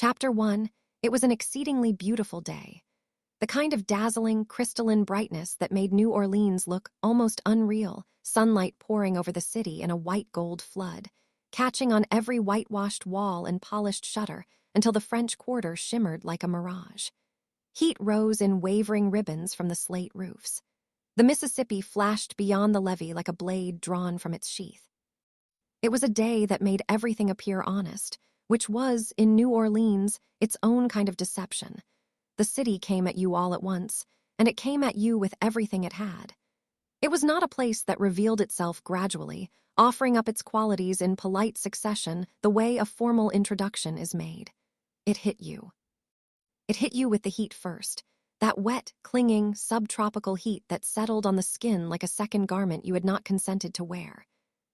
Chapter 1. It was an exceedingly beautiful day. The kind of dazzling, crystalline brightness that made New Orleans look almost unreal, sunlight pouring over the city in a white-gold flood, catching on every whitewashed wall and polished shutter until the French Quarter shimmered like a mirage. Heat rose in wavering ribbons from the slate roofs. The Mississippi flashed beyond the levee like a blade drawn from its sheath. It was a day that made everything appear honest, which was, in New Orleans, its own kind of deception. The city came at you all at once, and it came at you with everything it had. It was not a place that revealed itself gradually, offering up its qualities in polite succession the way a formal introduction is made. It hit you. It hit you with the heat first, that wet, clinging, subtropical heat that settled on the skin like a second garment you had not consented to wear.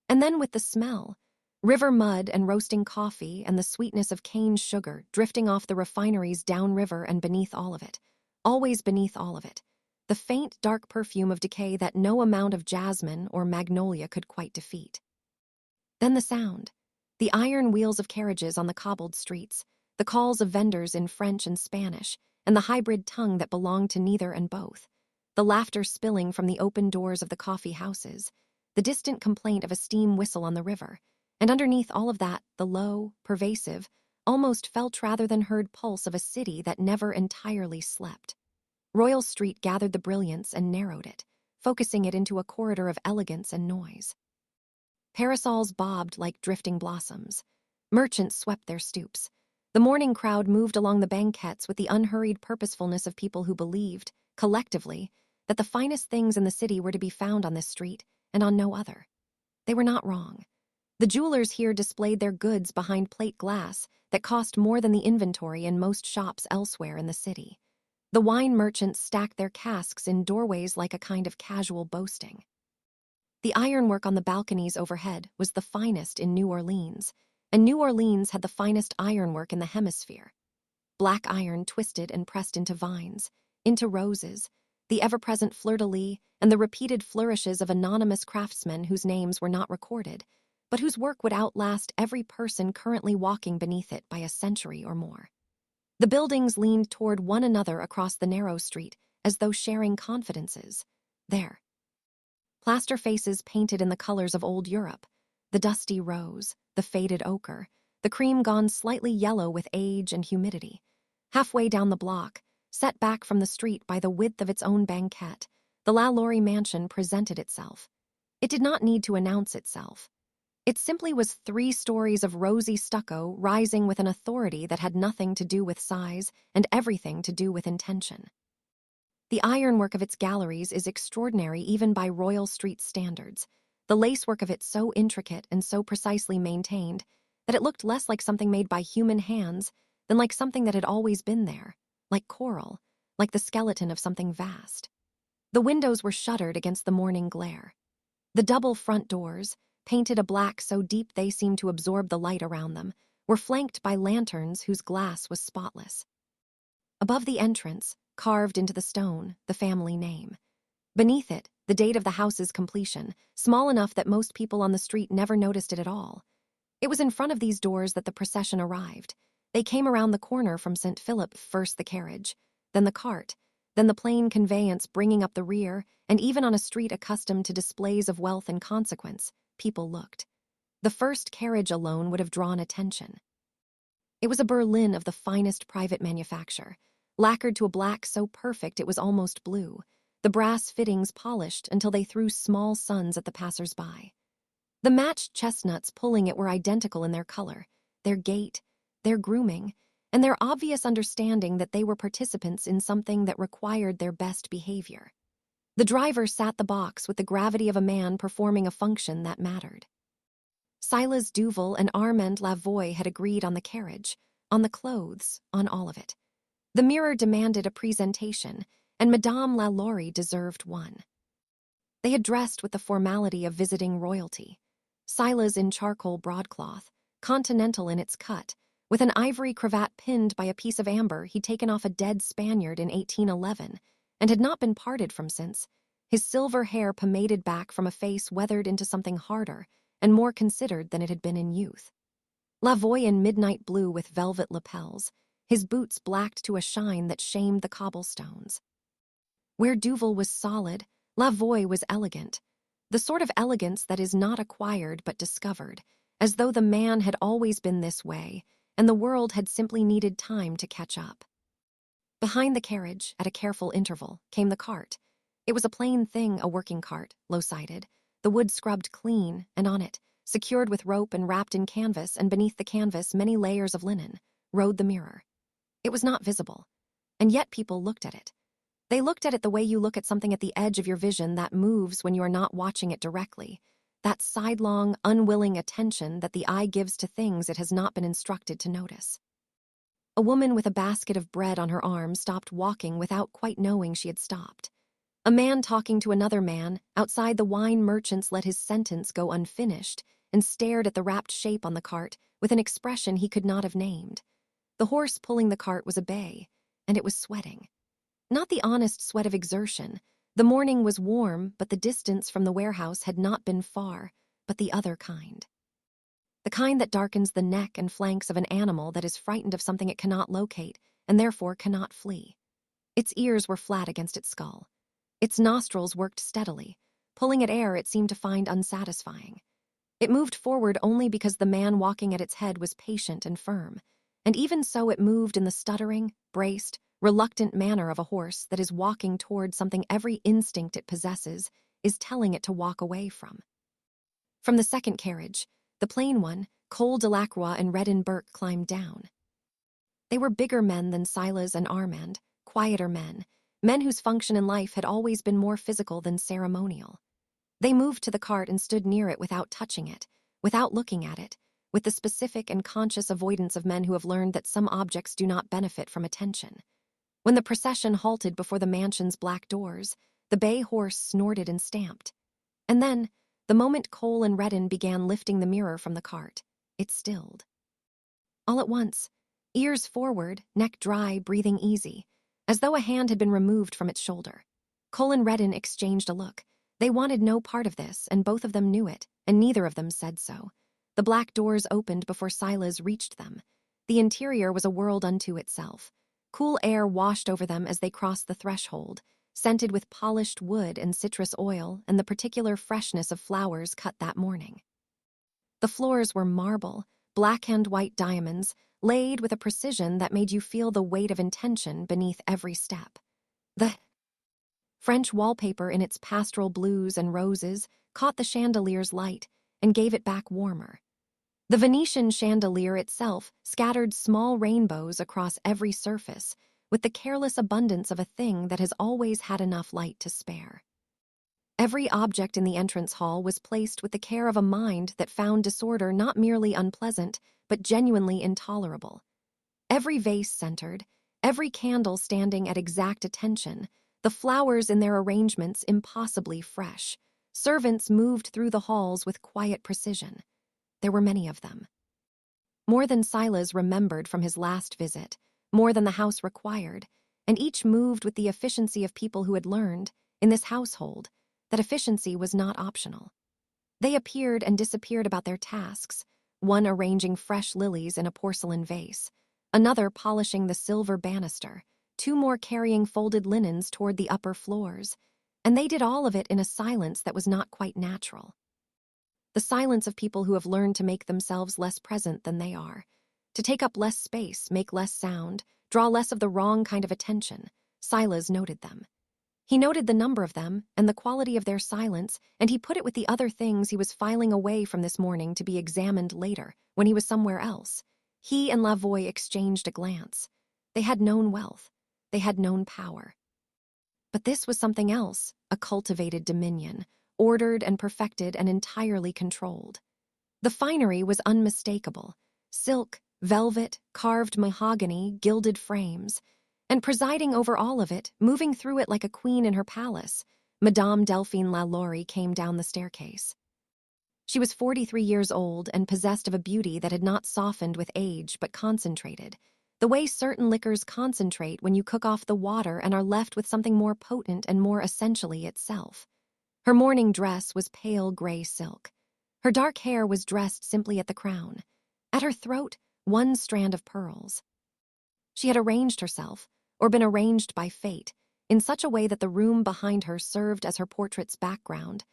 And then with the smell, river mud and roasting coffee and the sweetness of cane sugar drifting off the refineries downriver and beneath all of it, always beneath all of it, the faint, dark perfume of decay that no amount of jasmine or magnolia could quite defeat. Then the sound, the iron wheels of carriages on the cobbled streets, the calls of vendors in French and Spanish, and the hybrid tongue that belonged to neither and both, the laughter spilling from the open doors of the coffee houses, the distant complaint of a steam whistle on the river, and underneath all of that, the low, pervasive, almost felt rather than heard pulse of a city that never entirely slept. Royal Street gathered the brilliance and narrowed it, focusing it into a corridor of elegance and noise. Parasols bobbed like drifting blossoms. Merchants swept their stoops. The morning crowd moved along the banquettes with the unhurried purposefulness of people who believed, collectively, that the finest things in the city were to be found on this street and on no other. They were not wrong. The jewelers here displayed their goods behind plate glass that cost more than the inventory in most shops elsewhere in the city. The wine merchants stacked their casks in doorways like a kind of casual boasting. The ironwork on the balconies overhead was the finest in New Orleans, and New Orleans had the finest ironwork in the hemisphere. Black iron twisted and pressed into vines, into roses, the ever-present fleur-de-lis, and the repeated flourishes of anonymous craftsmen whose names were not recorded, but whose work would outlast every person currently walking beneath it by a century or more. The buildings leaned toward one another across the narrow street, as though sharing confidences. There. Plaster faces painted in the colors of old Europe, the dusty rose, the faded ochre, the cream gone slightly yellow with age and humidity. Halfway down the block, set back from the street by the width of its own banquette, the Lalaurie mansion presented itself. It did not need to announce itself. It simply was 3 stories of rosy stucco rising with an authority that had nothing to do with size and everything to do with intention. The ironwork of its galleries is extraordinary even by Royal Street standards, the lacework of it so intricate and so precisely maintained that it looked less like something made by human hands than like something that had always been there, like coral, like the skeleton of something vast. The windows were shuttered against the morning glare. The double front doors, painted a black so deep they seemed to absorb the light around them, were flanked by lanterns whose glass was spotless. Above the entrance, carved into the stone, the family name. Beneath it, the date of the house's completion, small enough that most people on the street never noticed it at all. It was in front of these doors that the procession arrived. They came around the corner from St. Philip, first the carriage, then the cart, then the plain conveyance bringing up the rear, and even on a street accustomed to displays of wealth and consequence, people looked. The first carriage alone would have drawn attention. It was a berlin of the finest private manufacture, lacquered to a black so perfect it was almost blue, the brass fittings polished until they threw small suns at the passers-by. The matched chestnuts pulling it were identical in their color, their gait, their grooming, and their obvious understanding that they were participants in something that required their best behavior. The driver sat the box with the gravity of a man performing a function that mattered. Silas Duval and Armand Lavoie had agreed on the carriage, on the clothes, on all of it. The mirror demanded a presentation, and Madame Lalaurie deserved one. They had dressed with the formality of visiting royalty. Silas in charcoal broadcloth, continental in its cut, with an ivory cravat pinned by a piece of amber he'd taken off a dead Spaniard in 1811, and had not been parted from since, his silver hair pomaded back from a face weathered into something harder and more considered than it had been in youth. Lavoie in midnight blue with velvet lapels, his boots blacked to a shine that shamed the cobblestones. Where Duval was solid, Lavoie was elegant, the sort of elegance that is not acquired but discovered, as though the man had always been this way, and the world had simply needed time to catch up. Behind the carriage, at a careful interval, came the cart. It was a plain thing, a working cart, low-sided, the wood scrubbed clean, and on it, secured with rope and wrapped in canvas, and beneath the canvas many layers of linen, rode the mirror. It was not visible, and yet people looked at it. They looked at it the way you look at something at the edge of your vision that moves when you are not watching it directly, that sidelong, unwilling attention that the eye gives to things it has not been instructed to notice. A woman with a basket of bread on her arm stopped walking without quite knowing she had stopped. A man talking to another man outside the wine merchant's let his sentence go unfinished and stared at the wrapped shape on the cart with an expression he could not have named. The horse pulling the cart was a bay, and it was sweating. Not the honest sweat of exertion. The morning was warm, but the distance from the warehouse had not been far, but the other kind. The kind that darkens the neck and flanks of an animal that is frightened of something it cannot locate and therefore cannot flee. Its ears were flat against its skull. Its nostrils worked steadily. Pulling at air it seemed to find unsatisfying. It moved forward only because the man walking at its head was patient and firm, and even so it moved in the stuttering, braced, reluctant manner of a horse that is walking toward something every instinct it possesses is telling it to walk away from. From the second carriage, the plain one, Cole Delacroix and Redden Burke climbed down. They were bigger men than Silas and Armand, quieter men whose function in life had always been more physical than ceremonial. They moved to the cart and stood near it without touching it, without looking at it, with the specific and conscious avoidance of men who have learned that some objects do not benefit from attention. When the procession halted before the mansion's black doors, the bay horse snorted and stamped. And then, the moment Cole and Redden began lifting the mirror from the cart, it stilled. All at once, ears forward, neck dry, breathing easy, as though a hand had been removed from its shoulder. Cole and Redden exchanged a look. They wanted no part of this, and both of them knew it, and neither of them said so. The black doors opened before Silas reached them. The interior was a world unto itself. Cool air washed over them as they crossed the threshold, scented with polished wood and citrus oil and the particular freshness of flowers cut that morning. The floors were marble, black-and white diamonds, laid with a precision that made you feel the weight of intention beneath every step. The French wallpaper in its pastoral blues and roses caught the chandelier's light and gave it back warmer. The Venetian chandelier itself scattered small rainbows across every surface, with the careless abundance of a thing that has always had enough light to spare. Every object in the entrance hall was placed with the care of a mind that found disorder not merely unpleasant, but genuinely intolerable. Every vase centered, every candle standing at exact attention, the flowers in their arrangements impossibly fresh. Servants moved through the halls with quiet precision. There were many of them. More than Silas remembered from his last visit, more than the house required, and each moved with the efficiency of people who had learned, in this household, that efficiency was not optional. They appeared and disappeared about their tasks, one arranging fresh lilies in a porcelain vase, another polishing the silver banister, two more carrying folded linens toward the upper floors, and they did all of it in a silence that was not quite natural. The silence of people who have learned to make themselves less present than they are, to take up less space, make less sound, draw less of the wrong kind of attention. Silas noted them. He noted the number of them and the quality of their silence, and he put it with the other things he was filing away from this morning to be examined later, when he was somewhere else. He and Lavoie exchanged a glance. They had known wealth. They had known power. But this was something else, a cultivated dominion, ordered and perfected and entirely controlled. The finery was unmistakable. Silk, velvet, carved mahogany, gilded frames. And presiding over all of it, moving through it like a queen in her palace, Madame Delphine Lalaurie came down the staircase. She was 43 years old and possessed of a beauty that had not softened with age but concentrated, the way certain liquors concentrate when you cook off the water and are left with something more potent and more essentially itself. Her morning dress was pale gray silk. Her dark hair was dressed simply at the crown. At her throat, one strand of pearls. She had arranged herself, or been arranged by fate, in such a way that the room behind her served as her portrait's background.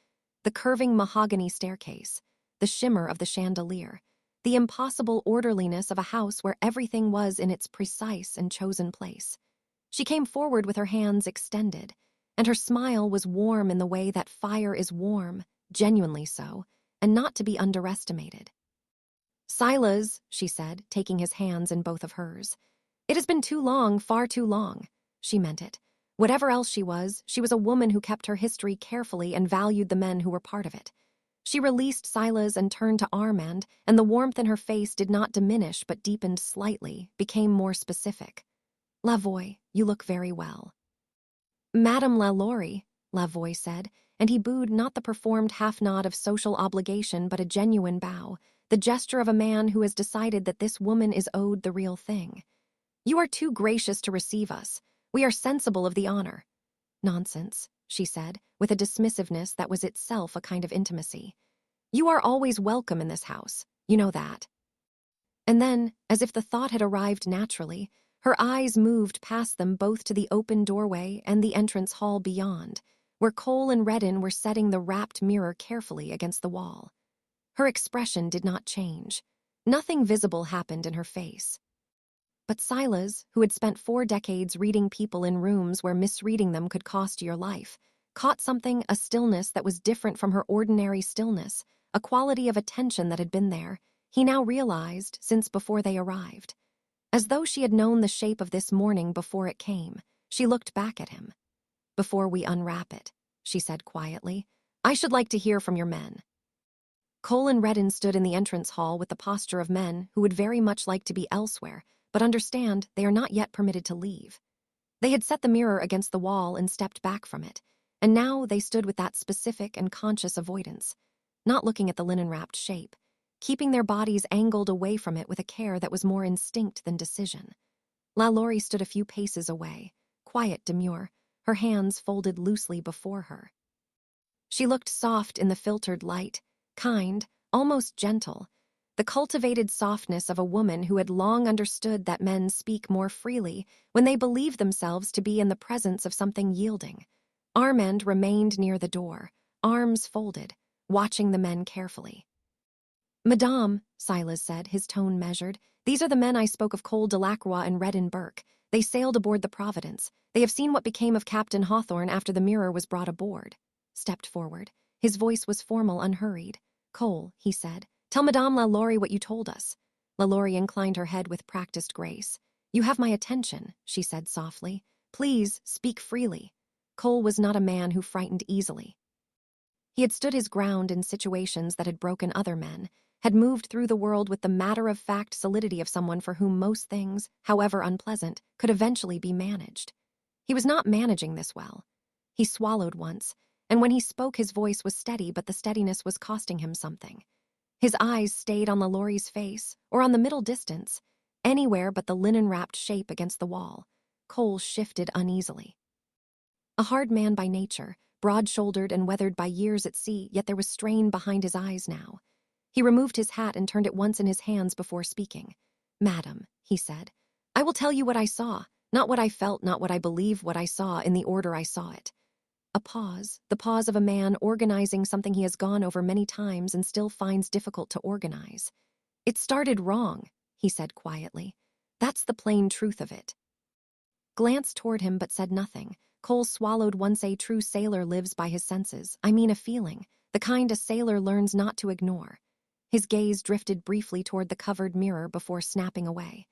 The curving mahogany staircase, the shimmer of the chandelier, the impossible orderliness of a house where everything was in its precise and chosen place. She came forward with her hands extended, and her smile was warm in the way that fire is warm, genuinely so, and not to be underestimated. "Silas," she said, taking his hands in both of hers. "It has been too long, far too long." She meant it. Whatever else she was a woman who kept her history carefully and valued the men who were part of it. She released Silas and turned to Armand, and the warmth in her face did not diminish but deepened slightly, became more specific. "Lavoie, you look very well." "Madame Lalaurie," Lavoie said, and he bowed, not the performed half-nod of social obligation but a genuine bow, the gesture of a man who has decided that this woman is owed the real thing. "You are too gracious to receive us. We are sensible of the honor." "Nonsense," she said, with a dismissiveness that was itself a kind of intimacy. "You are always welcome in this house. You know that." And then, as if the thought had arrived naturally, her eyes moved past them both to the open doorway and the entrance hall beyond, where Cole and Redden were setting the wrapped mirror carefully against the wall. Her expression did not change. Nothing visible happened in her face. But Silas, who had spent 4 decades reading people in rooms where misreading them could cost your life, caught something, a stillness that was different from her ordinary stillness, a quality of attention that had been there, he now realized, since before they arrived. As though she had known the shape of this morning before it came, she looked back at him. "Before we unwrap it," she said quietly, "I should like to hear from your men." Cole and Redden stood in the entrance hall with the posture of men who would very much like to be elsewhere, but understand they are not yet permitted to leave. They had set the mirror against the wall and stepped back from it, and now they stood with that specific and conscious avoidance, not looking at the linen-wrapped shape, keeping their bodies angled away from it with a care that was more instinct than decision. Lalaurie stood a few paces away, quiet, demure, her hands folded loosely before her. She looked soft in the filtered light, kind, almost gentle, the cultivated softness of a woman who had long understood that men speak more freely when they believe themselves to be in the presence of something yielding. Armand remained near the door, arms folded, watching the men carefully. "Madame," Silas said, his tone measured, "these are the men I spoke of, Cole Delacroix and Redden Burke. They sailed aboard the Providence. They have seen what became of Captain Hawthorne after the mirror was brought aboard." Stepped forward. His voice was formal, unhurried. "Cole," he said, "tell Madame Lalaurie what you told us." Lalaurie inclined her head with practiced grace. "You have my attention," she said softly. "Please, speak freely." Cole was not a man who frightened easily. He had stood his ground in situations that had broken other men, had moved through the world with the matter-of-fact solidity of someone for whom most things, however unpleasant, could eventually be managed. He was not managing this well. He swallowed once, and when he spoke his voice was steady, but the steadiness was costing him something. His eyes stayed on Lalaurie's face, or on the middle distance, anywhere but the linen-wrapped shape against the wall. Cole shifted uneasily. A hard man by nature, broad-shouldered and weathered by years at sea, yet there was strain behind his eyes now. He removed his hat and turned it once in his hands before speaking. "Madam," he said, "I will tell you what I saw, not what I felt, not what I believe, what I saw in the order I saw it." A pause, the pause of a man organizing something he has gone over many times and still finds difficult to organize. "It started wrong," he said quietly. "That's the plain truth of it." Glanced toward him but said nothing. Cole swallowed once. "A true sailor lives by his senses. I mean a feeling, the kind a sailor learns not to ignore." His gaze drifted briefly toward the covered mirror before snapping away.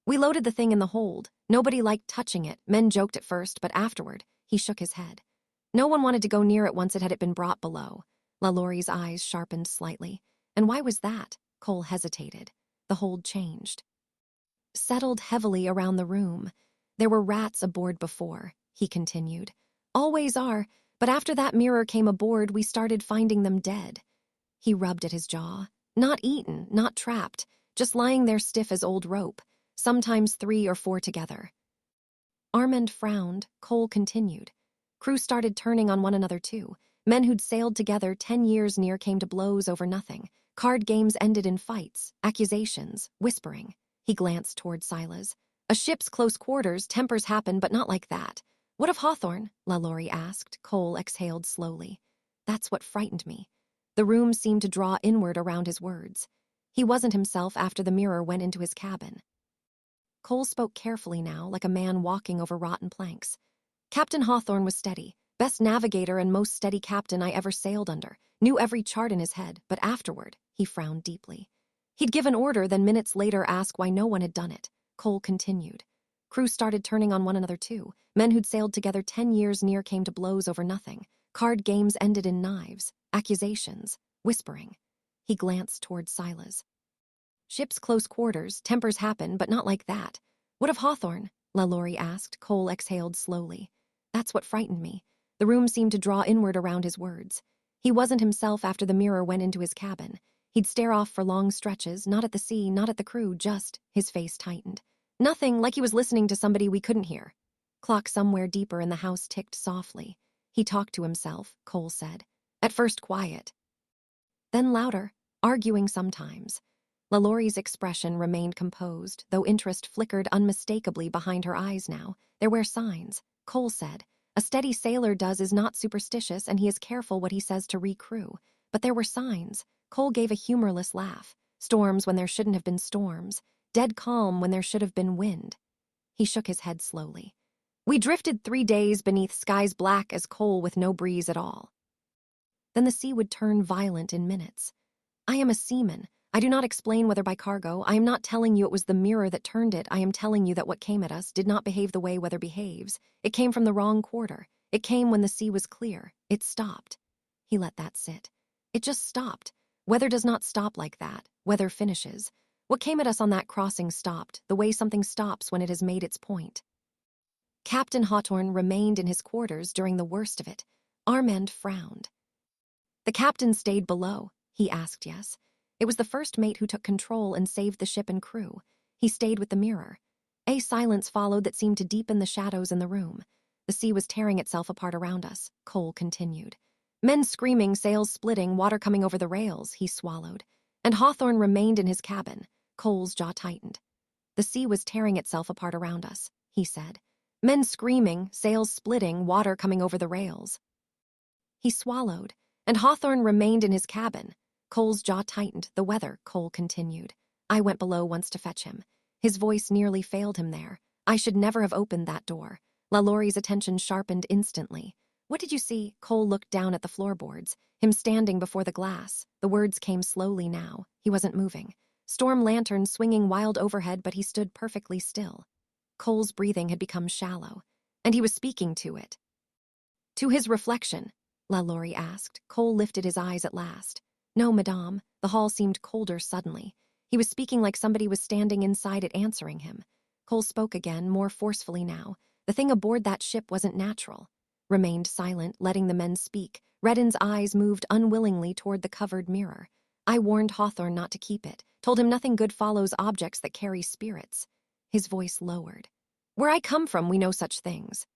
"We loaded the thing in the hold. Nobody liked touching it. Men joked at first, but afterward," he shook his head. "No one wanted to go near it once it had been brought below." Lalaurie's eyes sharpened slightly. "And why was that?" Cole hesitated. The hold changed. Settled heavily around the room. "There were rats aboard before," he continued. "Always are, but after that mirror came aboard, we started finding them dead." He rubbed at his jaw. "Not eaten, not trapped, just lying there stiff as old rope, sometimes 3 or 4 together." Armand frowned. Cole continued. "Crew started turning on one another too. Men who'd sailed together 10 years near came to blows over nothing. Card games ended in fights, accusations, whispering. He glanced toward Silas. A ship's close quarters, tempers happen, but not like that. What of Hawthorne? Lalaurie asked. Cole exhaled slowly. That's what frightened me. The room seemed to draw inward around his words. He wasn't himself after the mirror went into his cabin. Cole spoke carefully now, like a man walking over rotten planks. Captain Hawthorne was steady, best navigator and most steady captain I ever sailed under, knew every chart in his head, but afterward, he frowned deeply. He'd give an order, then minutes later ask why no one had done it. Cole continued. Crew started turning on one another too. Men who'd sailed together 10 years near came to blows over nothing. Card games ended in knives, accusations, whispering. He glanced toward Silas. Ship's close quarters, tempers happen, but not like that. What of Hawthorne? Lalaurie asked. Cole exhaled slowly. That's what frightened me. The room seemed to draw inward around his words. He wasn't himself after the mirror went into his cabin. He'd stare off for long stretches, not at the sea, not at the crew, just, his face tightened. Nothing, like he was listening to somebody we couldn't hear. Clock somewhere deeper in the house ticked softly. He talked to himself, Cole said. At first quiet. Then louder, arguing sometimes. Lalaurie's expression remained composed, though interest flickered unmistakably behind her eyes now. There were signs, Cole said. A steady sailor is not superstitious, and he is careful what he says to recrew. But there were signs. Cole gave a humorless laugh. Storms when there shouldn't have been storms. Dead calm when there should have been wind. He shook his head slowly. We drifted 3 days beneath skies black as coal with no breeze at all. Then the sea would turn violent in minutes. I am a seaman. I do not explain whether by cargo. I am not telling you it was the mirror that turned it. I am telling you that what came at us did not behave the way weather behaves. It came from the wrong quarter. It came when the sea was clear. It stopped. He let that sit. It just stopped. Weather does not stop like that. Weather finishes. What came at us on that crossing stopped, the way something stops when it has made its point. Captain Hawthorne remained in his quarters during the worst of it. Armand frowned. The captain stayed below, he asked. Yes. It was the first mate who took control and saved the ship and crew. He stayed with the mirror. A silence followed that seemed to deepen the shadows in the room. The sea was tearing itself apart around us, Cole continued. Men screaming, sails splitting, water coming over the rails, he swallowed. And Hawthorne remained in his cabin. Cole's jaw tightened. The sea was tearing itself apart around us, he said. Men screaming, sails splitting, water coming over the rails. He swallowed. And Hawthorne remained in his cabin. Cole's jaw tightened. The weather, Cole continued. I went below once to fetch him. His voice nearly failed him there. I should never have opened that door. Lalaurie's attention sharpened instantly. What did you see? Cole looked down at the floorboards, him standing before the glass. The words came slowly now. He wasn't moving. Storm lanterns swinging wild overhead, but he stood perfectly still. Cole's breathing had become shallow, and he was speaking to it. To his reflection, Lalaurie asked. Cole lifted his eyes at last. No, madame. The hall seemed colder suddenly. He was speaking like somebody was standing inside it answering him. Cole spoke again, more forcefully now. The thing aboard that ship wasn't natural. Remained silent, letting the men speak. Redden's eyes moved unwillingly toward the covered mirror. I warned Hawthorne not to keep it, told him nothing good follows objects that carry spirits. His voice lowered. Where I come from, we know such things.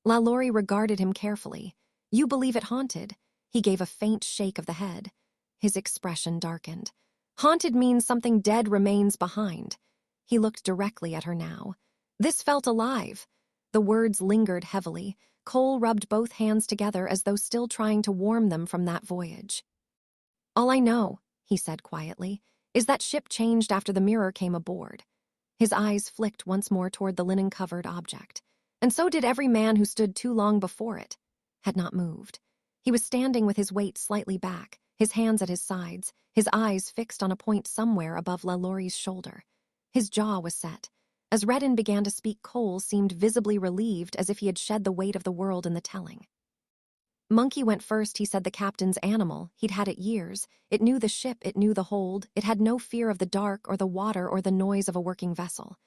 Lalaurie regarded him carefully. You believe it haunted? He gave a faint shake of the head. His expression darkened. Haunted means something dead remains behind. He looked directly at her now. This felt alive. The words lingered heavily. Cole rubbed both hands together as though still trying to warm them from that voyage. All I know, he said quietly, is that ship changed after the mirror came aboard. His eyes flicked once more toward the linen-covered object. And so did every man who stood too long before it. Had not moved. He was standing with his weight slightly back, his hands at his sides, his eyes fixed on a point somewhere above Lalaurie's shoulder. His jaw was set. As Redden began to speak, Cole seemed visibly relieved, as if he had shed the weight of the world in the telling. Monkey went first, he said. The captain's animal. He'd had it years. It knew the ship, it knew the hold. It had no fear of the dark or the water or the noise of a working vessel.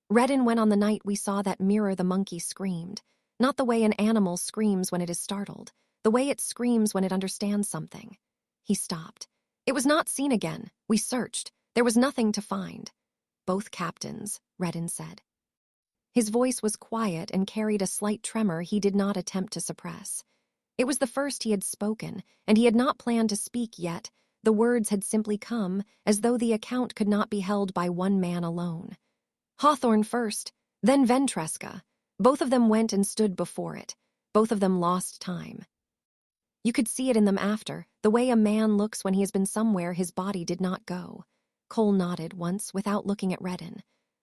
Redden went on the night we saw that mirror. The monkey screamed. Not the way an animal screams when it is startled. The way it screams when it understands something. He stopped. It was not seen again. We searched. There was nothing to find. Both captains, Redden said. His voice was quiet and carried a slight tremor he did not attempt to suppress. It was the first he had spoken, and he had not planned to speak yet, The words had simply come, as though the account could not be held by one man alone. Hawthorne first, then Ventresca. Both of them went and stood before it. Both of them lost time. You could see it in them after, the way a man looks when he has been somewhere his body did not go. Cole nodded once without looking at Redden.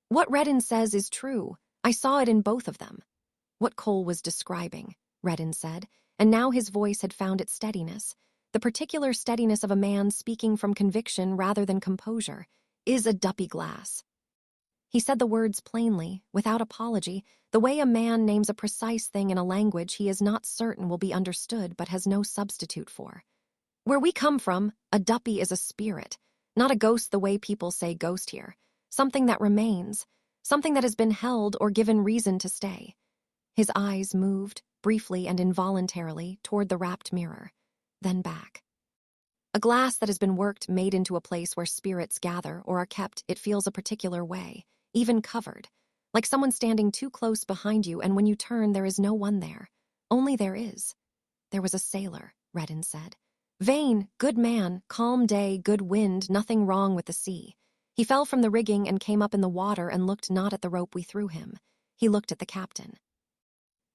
What Redden says is true. I saw it in both of them. What Cole was describing, Redden said, and now his voice had found its steadiness. The particular steadiness of a man speaking from conviction rather than composure, is a duppy glass. He said the words plainly, without apology, the way a man names a precise thing in a language he is not certain will be understood but has no substitute for. Where we come from, a duppy is a spirit, not a ghost the way people say ghost here. Something that remains, something that has been held or given reason to stay. His eyes moved, briefly and involuntarily, toward the wrapped mirror, then back. A glass that has been worked made into a place where spirits gather or are kept, it feels a particular way, even covered, like someone standing too close behind you and when you turn there is no one there. Only there is. There was a sailor, Redden said. Vain, good man, calm day, good wind, nothing wrong with the sea. He fell from the rigging and came up in the water and looked not at the rope we threw him. He looked at the captain.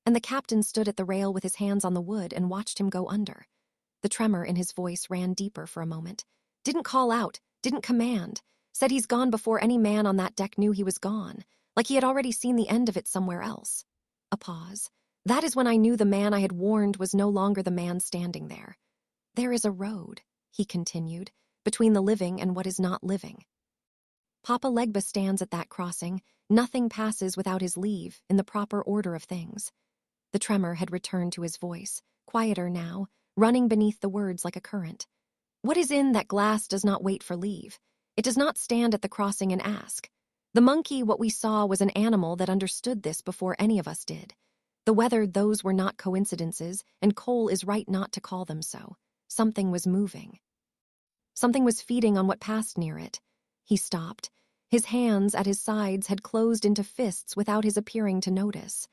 And the captain stood at the rail with his hands on the wood and watched him go under. The tremor in his voice ran deeper for a moment. Didn't call out, didn't command. Said he's gone before any man on that deck knew he was gone, like he had already seen the end of it somewhere else. A pause. That is when I knew the man I had warned was no longer the man standing there. There is a road, he continued, between the living and what is not living. Papa Legba stands at that crossing. Nothing passes without his leave, in the proper order of things. The tremor had returned to his voice, quieter now, running beneath the words like a current. What is in that glass does not wait for leave. It does not stand at the crossing and ask. The monkey, what we saw, was an animal that understood this before any of us did. The weather, those were not coincidences, and Cole is right not to call them so. Something was moving. Something was feeding on what passed near it. He stopped. His hands at his sides had closed into fists without his appearing to notice.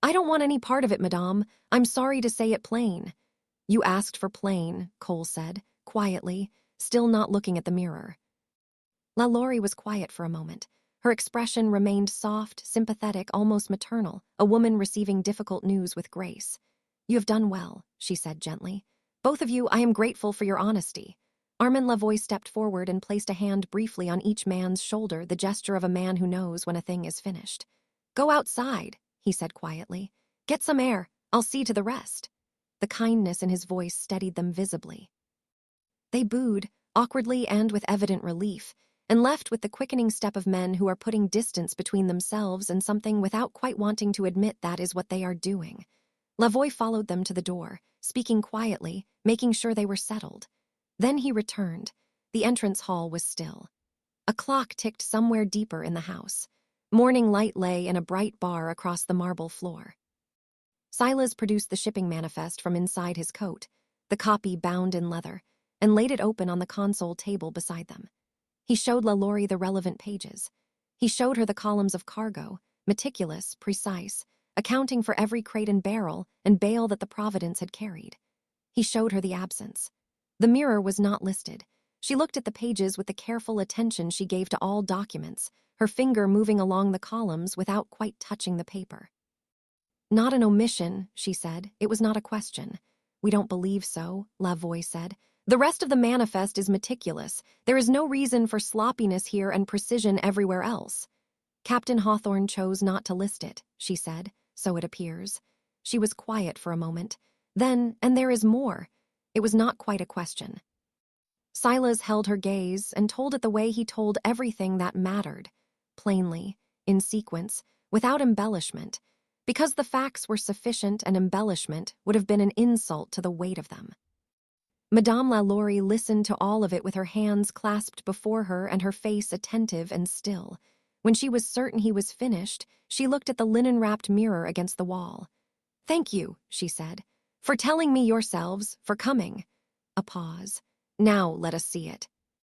I don't want any part of it, madame. I'm sorry to say it plain. You asked for plain, Cole said, quietly, still not looking at the mirror. Lalaurie was quiet for a moment. Her expression remained soft, sympathetic, almost maternal, a woman receiving difficult news with grace. You have done well, she said gently. Both of you, I am grateful for your honesty. Armand Lavoie stepped forward and placed a hand briefly on each man's shoulder, the gesture of a man who knows when a thing is finished. Go outside, he said quietly. Get some air. I'll see to the rest. The kindness in his voice steadied them visibly. They booed, awkwardly and with evident relief, and left with the quickening step of men who are putting distance between themselves and something without quite wanting to admit that is what they are doing. Lavoie followed them to the door, speaking quietly, making sure they were settled. Then he returned. The entrance hall was still. A clock ticked somewhere deeper in the house. Morning light lay in a bright bar across the marble floor. Silas produced the shipping manifest from inside his coat, the copy bound in leather, and laid it open on the console table beside them. He showed Lalaurie the relevant pages. He showed her the columns of cargo, meticulous, precise, accounting for every crate and barrel and bale that the Providence had carried. He showed her the absence. The mirror was not listed. She looked at the pages with the careful attention she gave to all documents, her finger moving along the columns without quite touching the paper. Not an omission, she said. It was not a question. We don't believe so, Lavoie said. The rest of the manifest is meticulous. There is no reason for sloppiness here and precision everywhere else. Captain Hawthorne chose not to list it, she said, so it appears. She was quiet for a moment. Then, and there is more. It was not quite a question. Silas held her gaze and told it the way he told everything that mattered, plainly, in sequence, without embellishment, because the facts were sufficient and embellishment would have been an insult to the weight of them. Madame Lalaurie listened to all of it with her hands clasped before her and her face attentive and still. When she was certain he was finished, she looked at the linen-wrapped mirror against the wall. Thank you, she said, for telling me yourselves, for coming. A pause. Now let us see it.